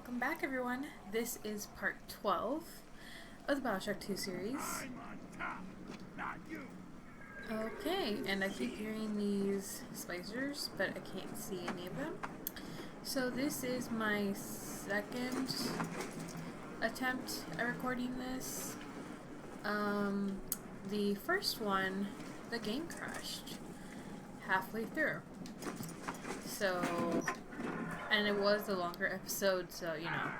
Welcome back, everyone. This is part 12 of the Bioshock 2 series. I'm on top, not you. Okay, and I keep hearing these splicers, but I can't see any of them. So this is my second attempt at recording this. The first one, the game crashed halfway through. So, and it was a longer episode, so, you know,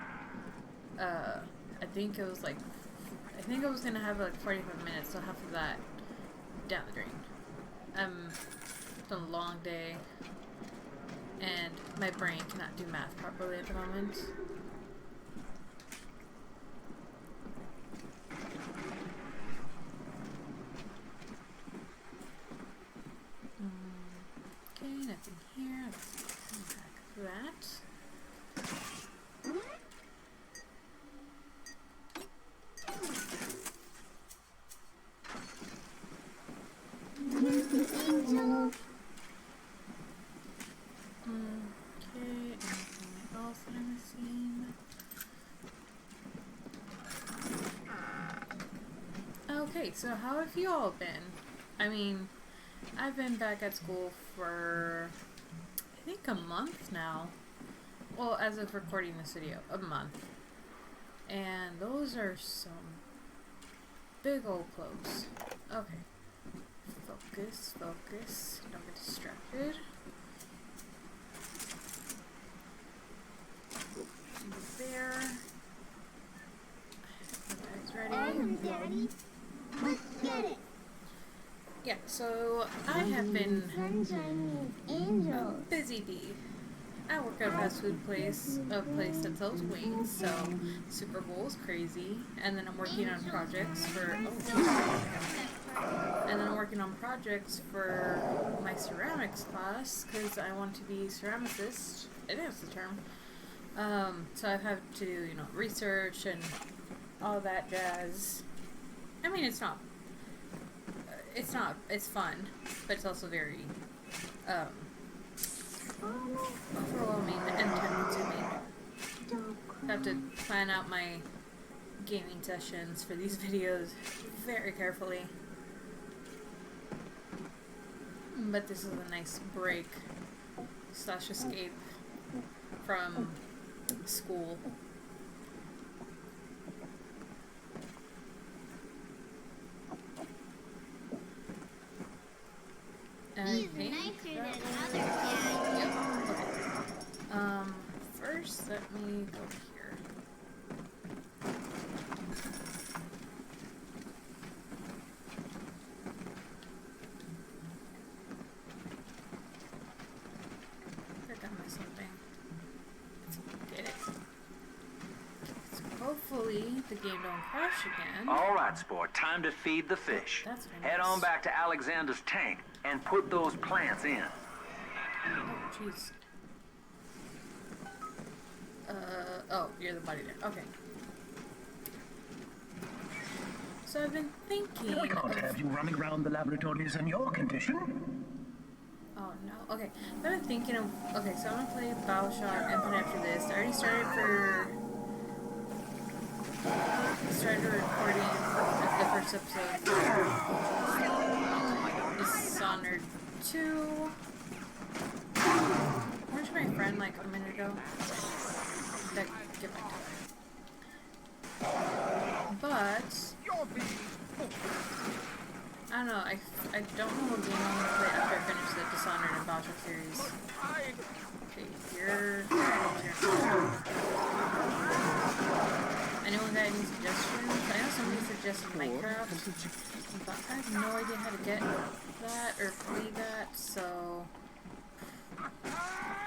I think it was like, I think I was gonna have like 45 minutes, so half of that down the drain. It's been a long day, and my brain cannot do math properly at the moment. Okay, nothing here. Let's come back to that. Angel. Okay, anything else that I'm missing? Okay, so how have you all been? I mean, I've been back at school for, I think, a month now. Well, as of recording this video, a month. And those are some big old clothes. Okay. Focus, focus. Don't get distracted. There. My bag's ready. Daddy. Let's get it. Yeah, so I have been Sunshine means a angels. busy bee. I work at a fast food place, a place that sells wings, so Super Bowl is crazy. And then I'm working on projects for, and then I'm working on projects for my ceramics class, because I want to be ceramicist. It is the term. So I've had to do, you know, research and all that jazz. I mean, it's fun, but it's also very, overwhelming and time-consuming. I have to plan out my gaming sessions for these videos very carefully. But this is a nice break / escape from school. And I He's think nicer that than was- others, Dad. Yep. Okay. First, let me go here. I think I missed something. Let's get it. So hopefully the game don't crash again. All right, sport. Time to feed the fish. That's what I Head missed. on back to Alexander's tank and put those plants in. Oh, jeez. Oh, you're the body there. Okay. So I've been thinking I can't have you running around the laboratories in your condition. Oh no. Okay. I've been thinking of, okay, so I'm gonna play Bioshock Infinite after this. I already started recording the first episode for Dishonored 2. Weren't you my friend like a minute ago? Gotta get back to that. But I don't know, I don't know what game I'm gonna play after I finish the Dishonored and Bioshock series. Okay, here. Anyone got any suggestions? I know somebody suggested Minecraft, but I have no idea how to get that or play that, so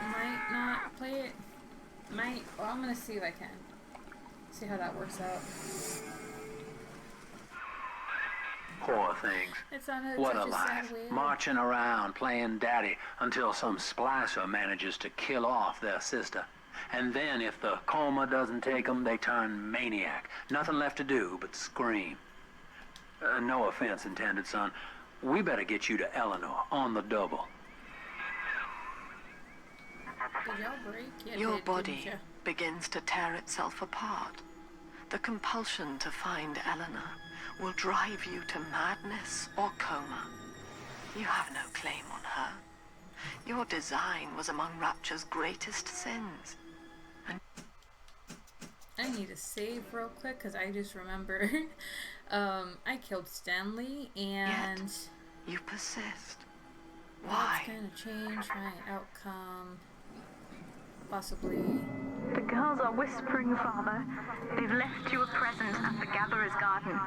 might not play it. Well, I'm gonna see if I can. See how that works out. Poor things. It's on What such a sad life. way. Marching around playing daddy until some splicer manages to kill off their sister. And then if the coma doesn't take them, they turn maniac. Nothing left to do but scream. No offense intended, son. We better get you to Eleanor on the double. Did y'all break? Yeah, Your didn't body ya? begins to tear itself apart, the compulsion to find Eleanor will drive you to madness or coma. You have no claim on her. Your design was among Rapture's greatest sins. And I need to save real quick because I just remembered I killed Stanley and yet, you persist. that's Why? gonna change my outcome. Possibly. The girls are whispering, Father. They've left you a present at the Gatherer's Garden.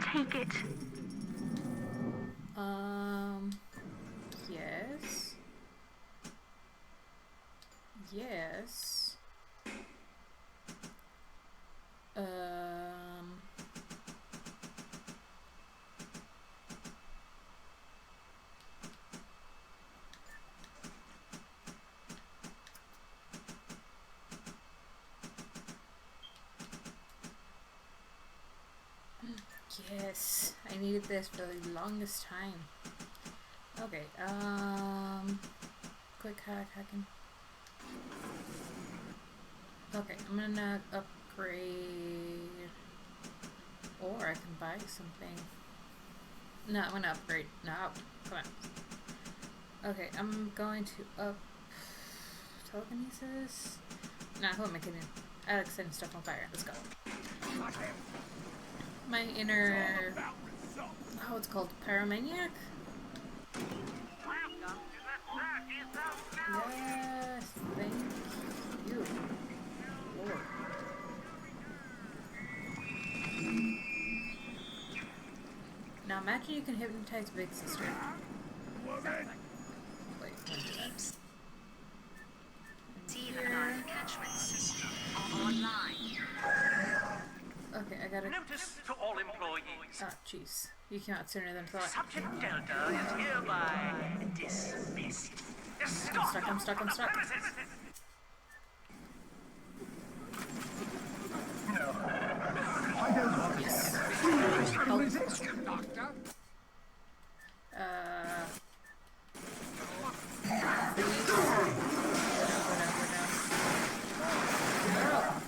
Take it. Yes. Yes. Yes, I needed this for the longest time. Okay, quick hacking. Okay, I'm gonna upgrade, or I can buy something. No, I'm gonna upgrade. No, come on. Okay, I'm going to up telekinesis. Nah, who am I kidding? I like setting stuff on fire. Let's go. My inner, oh, it's called Pyromaniac? Yes, thank you, Lord. Now imagine you can hypnotize Big Sister. Wait, let me do that. Here. Okay, I gotta. Notice to all employees. Oh, jeez. You came out sooner than thought. Subject Delta is hereby dismissed. Stop! I'm stuck. Premises. No. I don't want Yes. this. I Oh. resist. Doctor? Please. Whatever. Girl.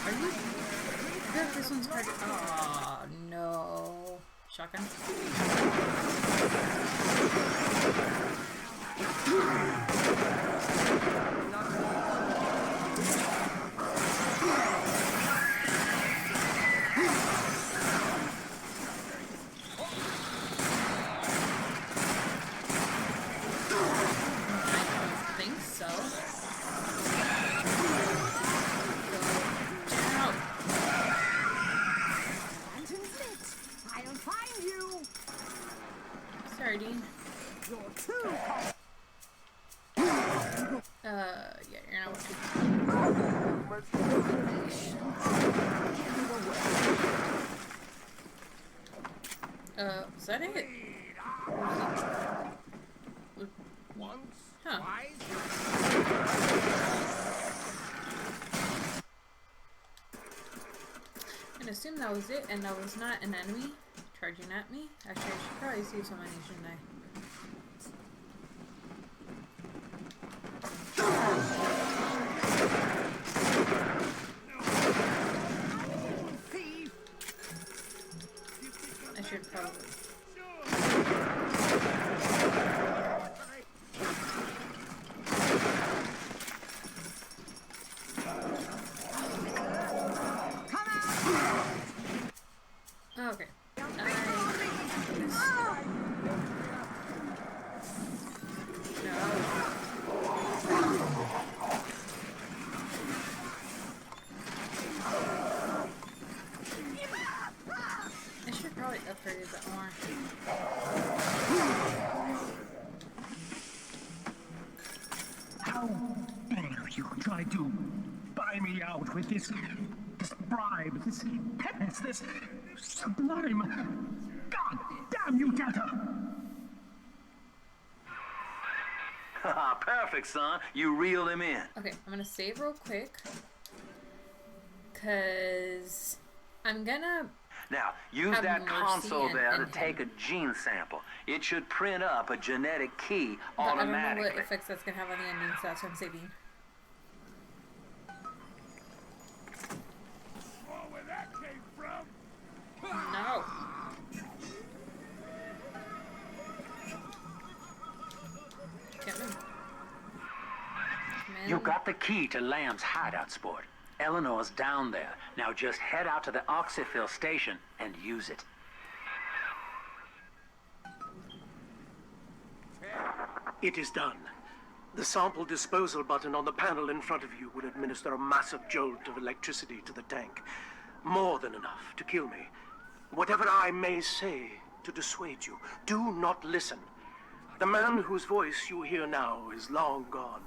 Are you? I feel like this one's hard. Oh no. Shotgun. I think so. I'll find you. Sorry, Dean. You're too. Yeah, you're not what is that it? Once, Huh. I'm gonna assume that was it, and that was not an enemy charging at me. Actually, I should probably see some money, shouldn't I? I should probably. Okay. I should probably upgrade a bit more. how dare you try to buy me out with this bribe, this penance, this sublime. God damn you, Delta! Perfect, son. You reeled him in. Okay, I'm gonna save real quick. because I'm gonna Now, use Have that mercy console there to and take a him. gene sample. It should print up a genetic key but I don't know automatically. what effects that's gonna have on the ending, so that's what I'm saving. Oh, where that came from? No. Get me. You got the key to Lamb's hideout, sport. Eleanor's down there. Now just head out to the oxyfill station and use it. It is done. The sample disposal button on the panel in front of you will administer a massive jolt of electricity to the tank. More than enough to kill me. Whatever I may say to dissuade you, do not listen. The man whose voice you hear now is long gone.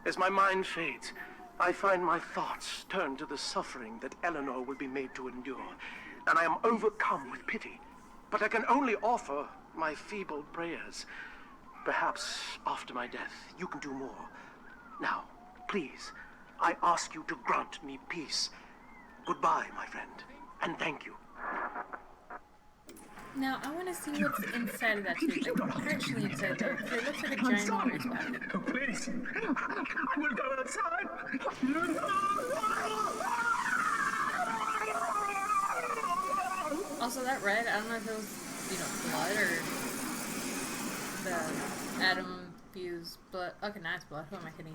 As my mind fades, I find my thoughts turn to the suffering that Eleanor will be made to endure, and I am overcome with pity. But I can only offer my feeble prayers. Perhaps after my death, you can do more. Now, please, I ask you to grant me peace. Goodbye, my friend, and thank you. Now, I want to see what's inside of that tube. Like, actually inside there. Because it looks like a giant water spout. Please, I will go outside. Also, that red, I don't know if it was, blood or the atom fused blood. Okay, now it's blood. Who am I kidding?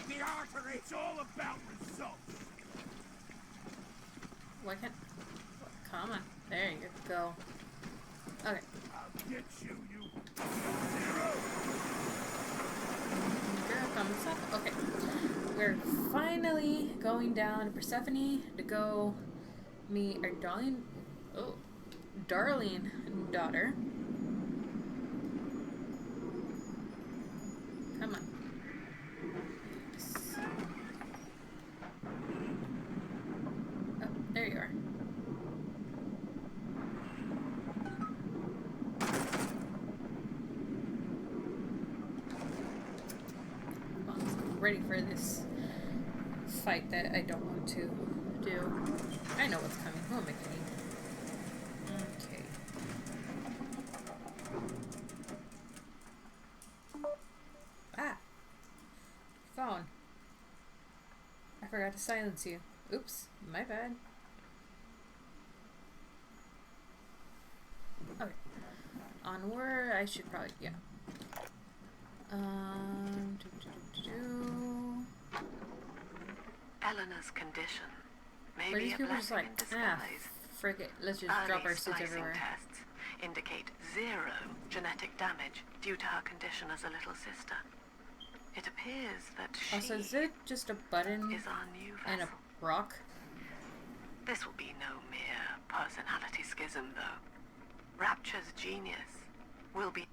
The artery's all about results. Why can't... Come on. There you go. Okay. I'll get you, you Girl, come stop. Okay. We're finally going down to Persephone to go meet our darling daughter. Come on. Oh, there you are. I'm ready for this fight that I don't want to do. I know what's coming. Who am I kidding? Okay. Ah! Phone. I forgot to silence you. Oops, my bad. Okay. Onward, I should probably, yeah. Eleanor's condition may Where be these a people just blessing like, in disguise. frick it, let's just drop our Early suits splicing everywhere. tests indicate 0 genetic damage due to her condition as a little sister. It appears that she Also, is it just a button is our new and a vessel. rock? This will be no mere personality schism, though. Rapture's genius will be...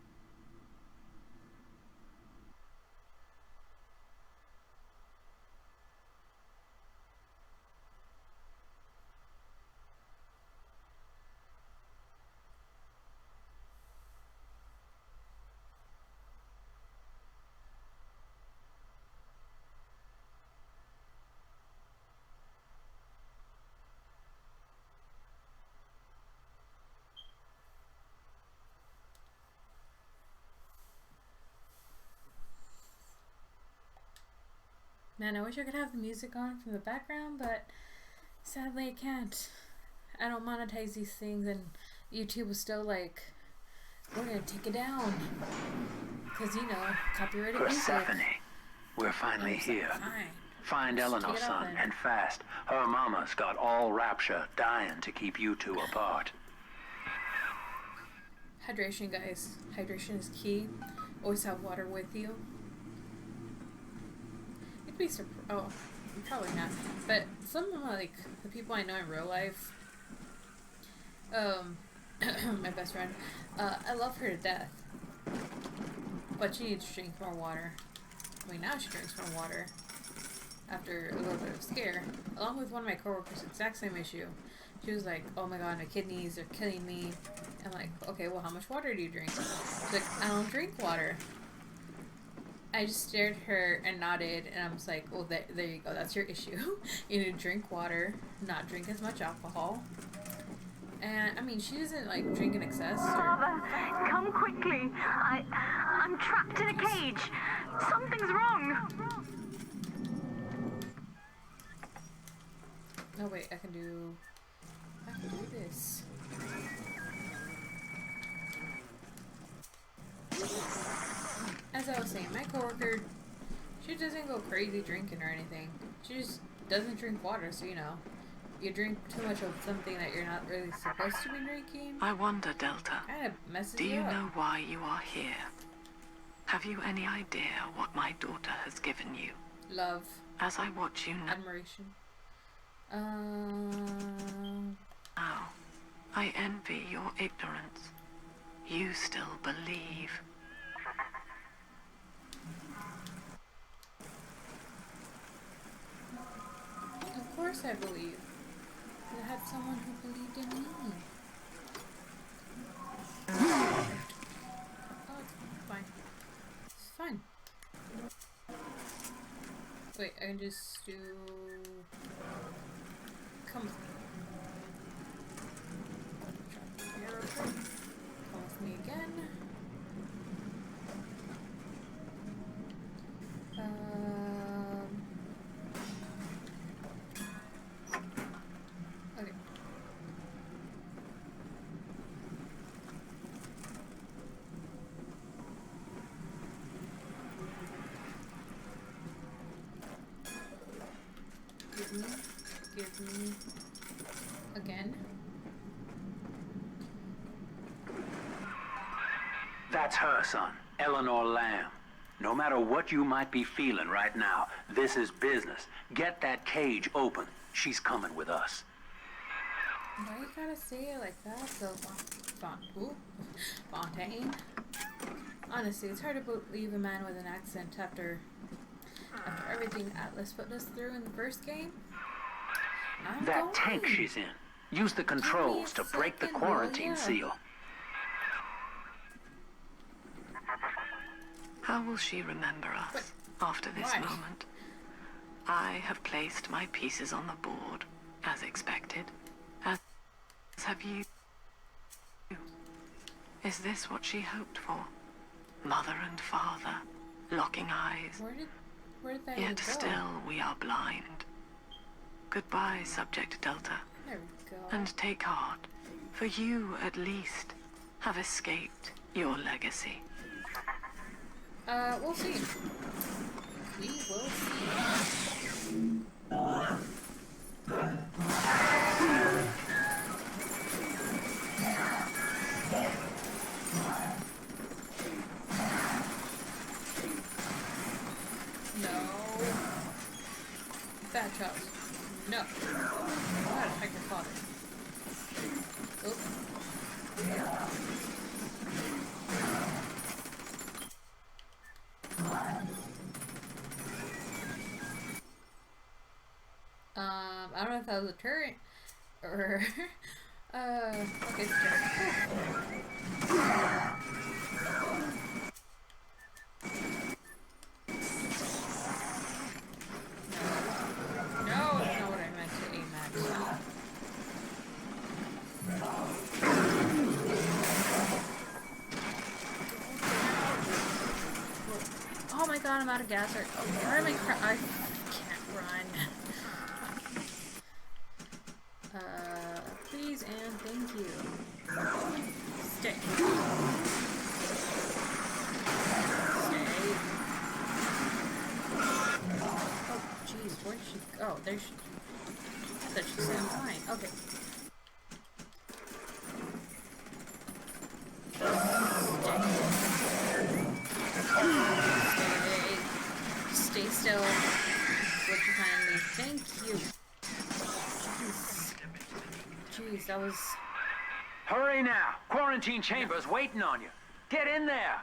Man, I wish I could have the music on from the background, but sadly I can't. I don't monetize these things, and YouTube was still like, we're gonna take it down. Because, copyrighted music. Persephone, we're I finally was like, here. fine. Find Just Eleanor, take it out son, then. and fast. Her mama's got all Rapture dying to keep you two apart. Hydration, guys. Hydration is key. Always have water with you. You'd be surprised. Oh, probably not. But some of the people I know in real life, my best friend, I love her to death. But she needs to drink more water. I mean, now she drinks more water. After a little bit of scare. Along with one of my coworkers, exact same issue. She was like, oh my god, my kidneys are killing me. I'm like, okay, well, how much water do you drink? She's like, I don't drink water. I just stared at her and nodded, and I was like, well, there you go. That's your issue. You need to drink water, not drink as much alcohol. And, I mean, she doesn't, like, drink in excess. Father, come quickly. I'm trapped in a cage. Something's wrong. No, wait, I can do this. As I was saying, my coworker, she doesn't go crazy drinking or anything. She just doesn't drink water, so, you know, you drink too much of something that you're not really supposed to be drinking. I wonder, Delta, Kind of messes do you you up. know why you are here? Have you any idea what my daughter has given you? Love, As I watch you admiration. now, I envy your ignorance. You still believe. Of course I believe. I had someone who believed in me. Oh, it's fine. It's fine. Wait, I can just do... Come with me. Here, okay. Come with me again. Okay. Give me, again. That's her, son. Eleanor Lamb. No matter what you might be feeling right now, this is business. Get that cage open. She's coming with us. Why you gotta say it like that? So, Fontaine. Honestly, it's hard to believe a man with an accent after everything Atlas put us through in the first game. That tank she's in. Use the controls to break the quarantine seal. How will she remember us after this Why? moment? I have placed my pieces on the board, as expected. As have you. Is this what she hoped for? Mother and father, locking eyes. Where did that Yet go? still we are blind. Goodbye, Subject Delta. There we go. And take heart, for you, at least, have escaped your legacy. We'll see. We will see. No. Bad child. No. Go ahead, attack your father. I don't know if that was a turret or okay, it's a turret. No, that's not what I meant to aim at. Oh my god, I'm out of gas. Oh, why am I can't run. Please and thank you. Stay. Stay. Oh, jeez, where did she go? There she... I thought she said fine. Okay. Stay still. Look behind me. Thank you. Jeez, that was... Hurry now! Quarantine chamber's waiting on you. Get in there!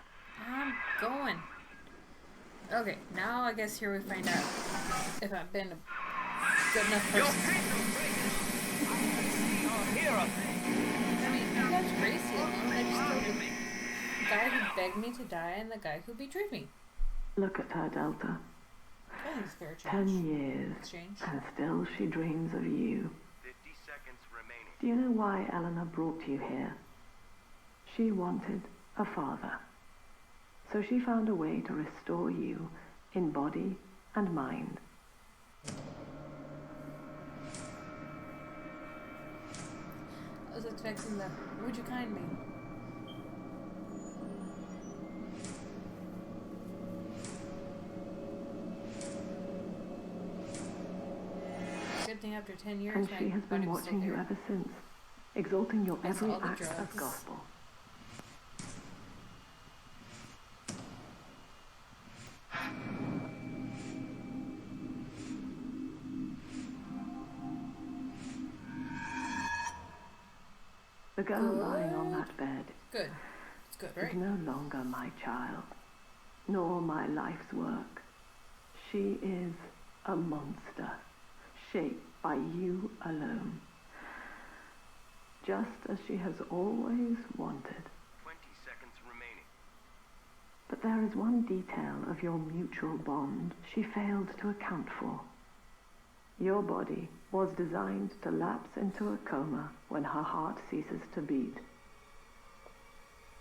I'm going. Okay, now I guess here we find out if I've been a good enough person. I mean, that's crazy. I just told the guy who begged me to die and the guy who betrayed me. Look at her, Delta. I think it's fair 10 change. years, Exchange. and still she dreams of you. 50 seconds remaining. Do you know why Eleanor brought you here? She wanted a father. So she found a way to restore you in body and mind. I was expecting the, would you kind me? Good thing after 10 years, And she my has been body was still watching you here. ever since, exalting your That's every all the act as drugs. gospel. The girl lying on that bed Good. It's good, is right? no longer my child, nor my life's work. She is a monster, shaped by you alone, just as she has always wanted. 20 seconds remaining. But there is one detail of your mutual bond she failed to account for. Your body was designed to lapse into a coma when her heart ceases to beat.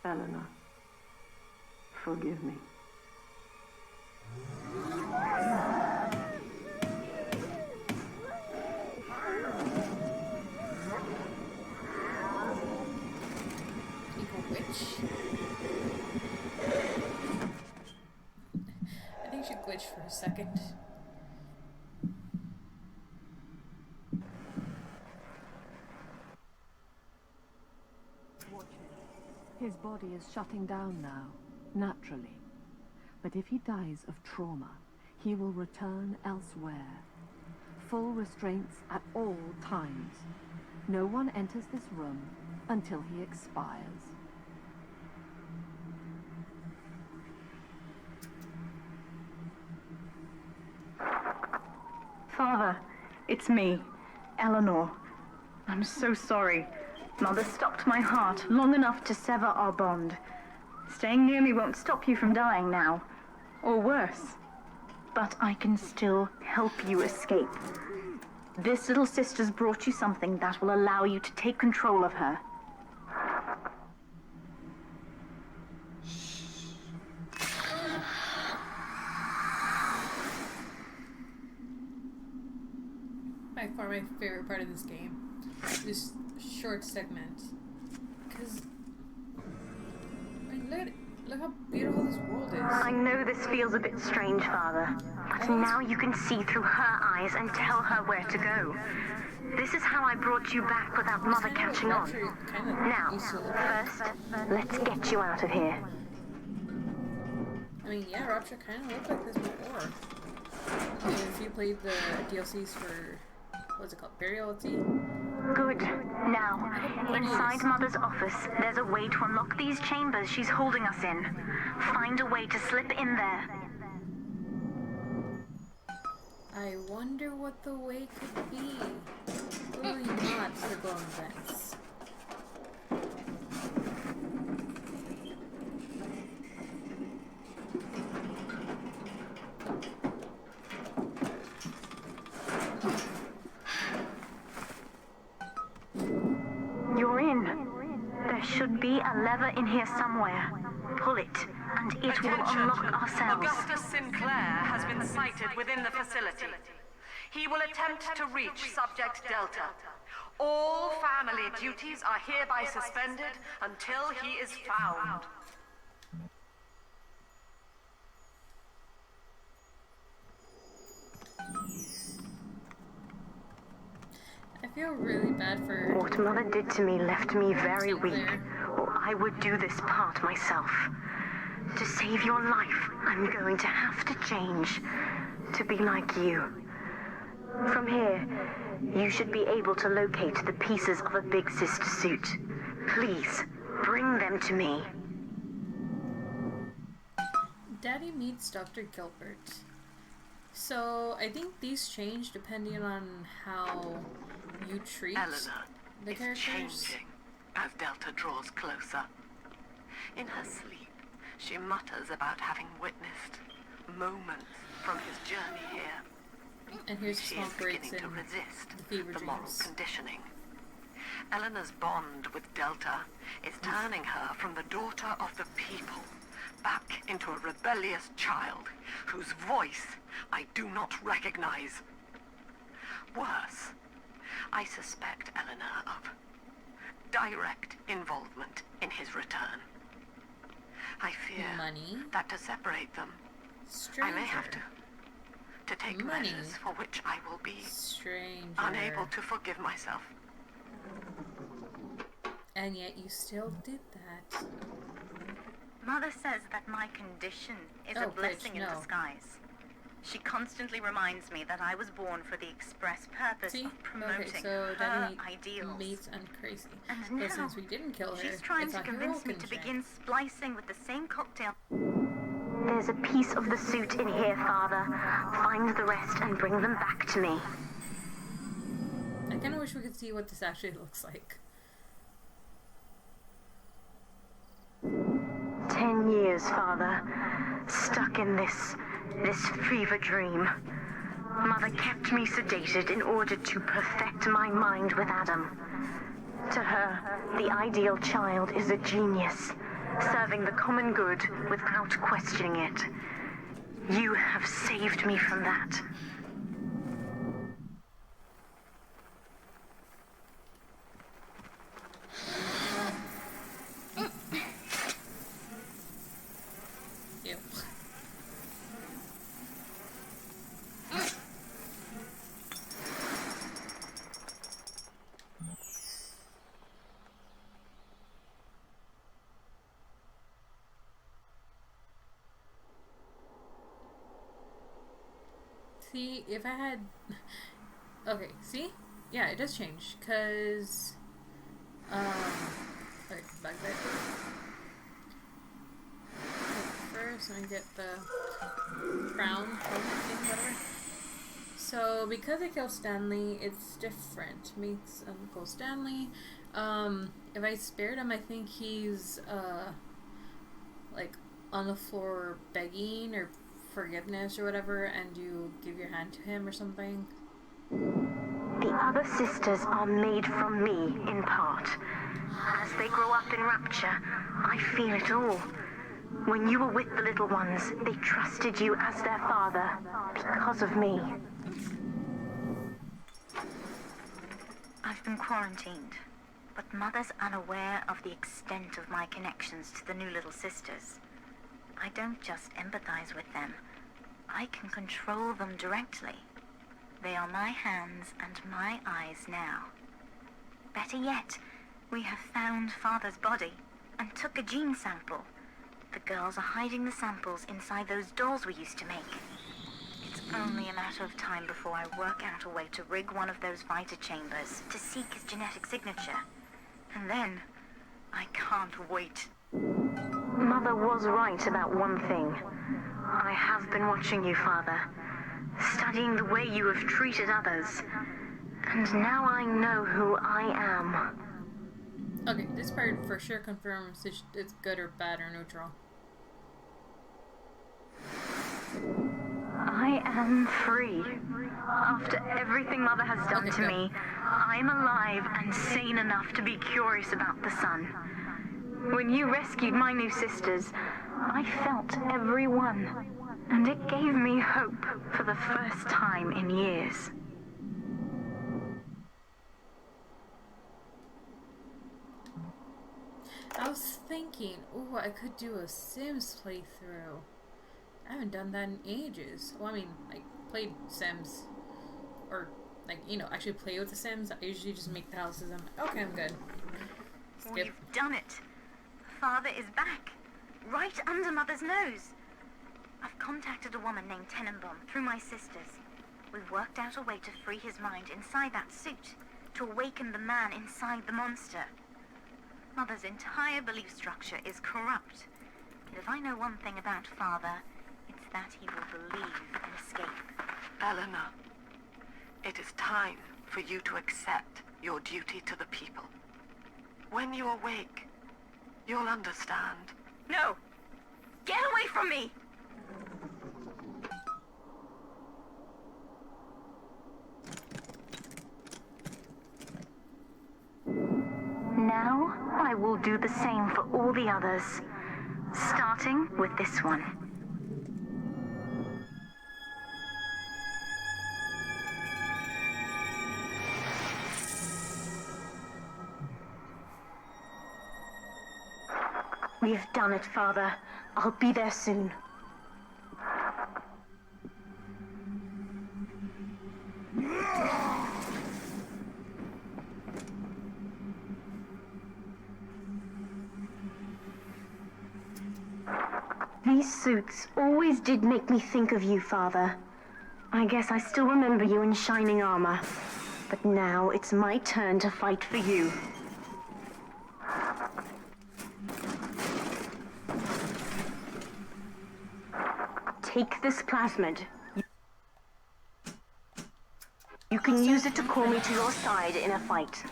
Eleanor, forgive me. Evil witch. I think she glitched for a second. His body is shutting down now, naturally. But if he dies of trauma, he will return elsewhere. Full restraints at all times. No one enters this room until he expires. Father, it's me, Eleanor. I'm so sorry. Mother stopped my heart long enough to sever our bond. Staying near me won't stop you from dying now. Or worse. But I can still help you escape. This little sister's brought you something that will allow you to take control of her. By far my favorite part of this game. This short segment. Because, I mean, look how beautiful this world is. I know this feels a bit strange, Father. But now you can see through her eyes and tell her where to go. This is how I brought you back without Mother catching on. Now, first, let's get you out of here. I mean, yeah, Rapture kind of looked like this before. I mean, if you played the DLCs for, what's it called, Burial at Sea? Good. Now, inside Mother's office, there's a way to unlock these chambers she's holding us in. Find a way to slip in there. I wonder what the way could be. Clearly not the glowing vents. You're in. There should be a lever in here somewhere. Pull it, and it will unlock our cells. Augustus Sinclair has been sighted within the facility. He will attempt to reach Subject Delta. All family duties are hereby suspended until he is found. I feel really bad for What Mother did to me left me very weak, Sinclair. or I would do this part myself. To save your life, I'm going to have to change. To be like you. From here, you should be able to locate the pieces of a Big Sister suit. Please, bring them to me. Daddy meets Dr. Gilbert. So I think these change depending on how you treat Eleanor the is characters. changing as Delta draws closer. In her sleep, she mutters about having witnessed moments from his journey here. And here's She small is breaks beginning in to resist the fever the moral dreams. conditioning. Eleanor's bond with Delta is turning her from the daughter of the people back into a rebellious child whose voice I do not recognize. Worse, I suspect Eleanor of direct involvement in his return. I fear Money. that to separate them, Stranger. I may have to take Money. measures for which I will be Stranger. unable to forgive myself. And yet you still did that. Mother says that my condition is Oh, a blessing bitch, in no. disguise. She constantly reminds me that I was born for the express purpose See? of promoting Okay, so her Danny ideals. meets and crazy. And But now, since we didn't kill her, she's trying it's to a convince me to Heroic begin splicing with the same cocktail. There's a piece of the suit in here, Father. Find the rest and bring them back to me. I kind of wish we could see what this actually looks like. 10 years, Father. Stuck in this fever dream. Mother kept me sedated in order to perfect my mind with Adam. To her, the ideal child is a genius, serving the common good without questioning it. You have saved me from that. Ew. See, if I had... Okay, see? Yeah, it does change, because... Okay, back there. First, let me get the crown, thing, whatever. So, because I killed Stanley, it's different. Meets Uncle Stanley. If I spared him, I think he's, like, on the floor begging or forgiveness or whatever, and you give your hand to him or something. The other sisters are made from me, in part. As they grow up in rapture, I feel it all. When you were with the little ones, they trusted you as their father, because of me. I've been quarantined, but Mother's unaware of the extent of my connections to the new little sisters. I don't just empathize with them. I can control them directly. They are my hands and my eyes now. Better yet, we have found Father's body and took a gene sample. The girls are hiding the samples inside those dolls we used to make. It's only a matter of time before I work out a way to rig one of those vita chambers to seek his genetic signature. And then, I can't wait. Mother was right about one thing. I have been watching you, Father. Studying the way you have treated others. And now I know who I am. Okay, this part for sure confirms it's good or bad or neutral. I am free. After everything Mother has done to me, I'm alive and sane enough to be curious about the sun. When you rescued my new sisters, I felt every one. And it gave me hope for the first time in years. I was thinking, ooh, I could do a Sims playthrough. I haven't done that in ages. Well, I mean, like, played Sims. Or, like, you know, actually play with the Sims. I usually just make the houses. I'm like, okay, I'm good. Skip. We've done it. Father is back. Right under Mother's nose. I've contacted a woman named Tenenbaum through my sisters. We've worked out a way to free his mind inside that suit, to awaken the man inside the monster. Mother's entire belief structure is corrupt. And if I know one thing about Father, it's that he will believe in escape. Eleanor, it is time for you to accept your duty to the people. When you awake, you'll understand. No! Get away from me! now I will do the same for all the others, starting with this one. We have done it, Father. I'll be there soon. These suits always did make me think of you, Father. I guess I still remember you in shining armor. But now it's my turn to fight for you. Take this plasmid. You can use it to call me to your side in a fight.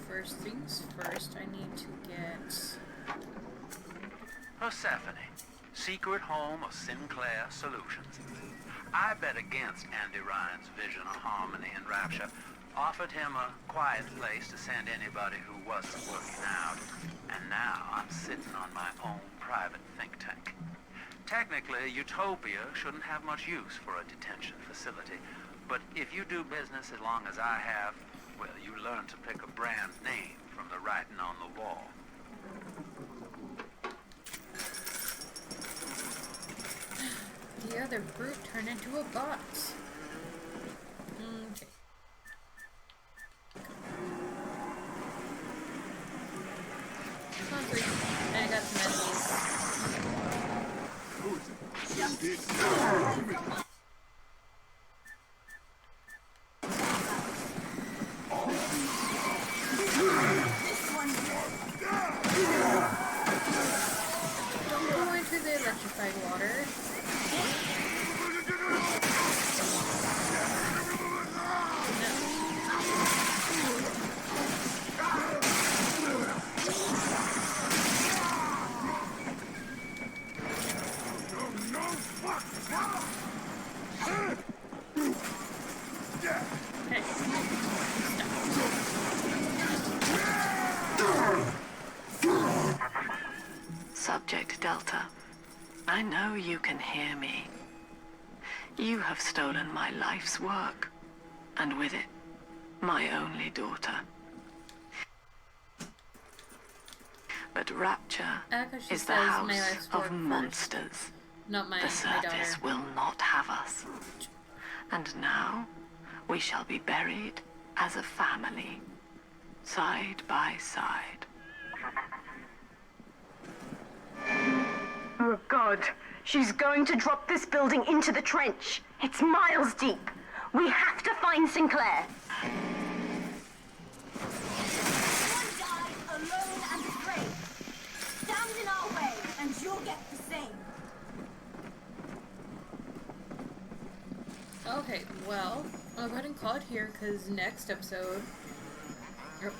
First things first, I need to get... Persephone, secret home of Sinclair Solutions. I bet against Andy Ryan's vision of harmony and rapture. Offered him a quiet place to send anybody who wasn't working out. And now I'm sitting on my own private think tank. Technically, Utopia shouldn't have much use for a detention facility. But if you do business as long as I have, well, you learn to pick a brand name from the writing on the wall. The other brute turned into a bot. Okay. Sounds like I got some enemies. Don't go into the electrified water. Subject Delta, I know you can hear me. You have stolen my life's work, and with it, my only daughter. But Rapture is the house of monsters. Not my The daughter. surface will not have us. And now, we shall be buried as a family, side by side. Oh God, she's going to drop this building into the trench. It's miles deep. We have to find Sinclair. Someone died alone and afraid. Stand in our way, and you'll get the same. Okay, well, I'll go ahead and call it here because next episode. I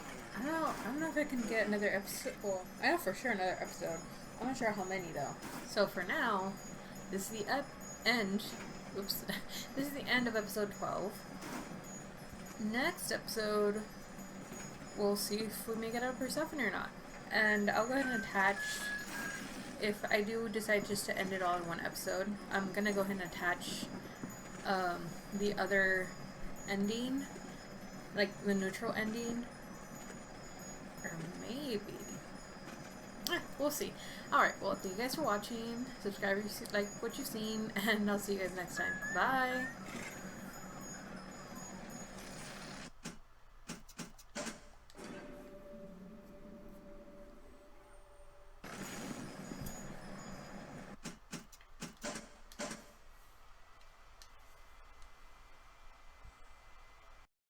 don't know if I can get another episode. Well, I know for sure another episode. I'm not sure how many though. So for now, this is the end. Oops. This is the end of episode 12. Next episode, we'll see if we make it out of Persephone or not. And I'll go ahead and attach, if I do decide just to end it all in one episode, I'm gonna go ahead and attach the other ending, like the neutral ending, or maybe. We'll see. Alright, well, thank you guys for watching. Subscribe if you like what you've seen, and I'll see you guys next time. Bye!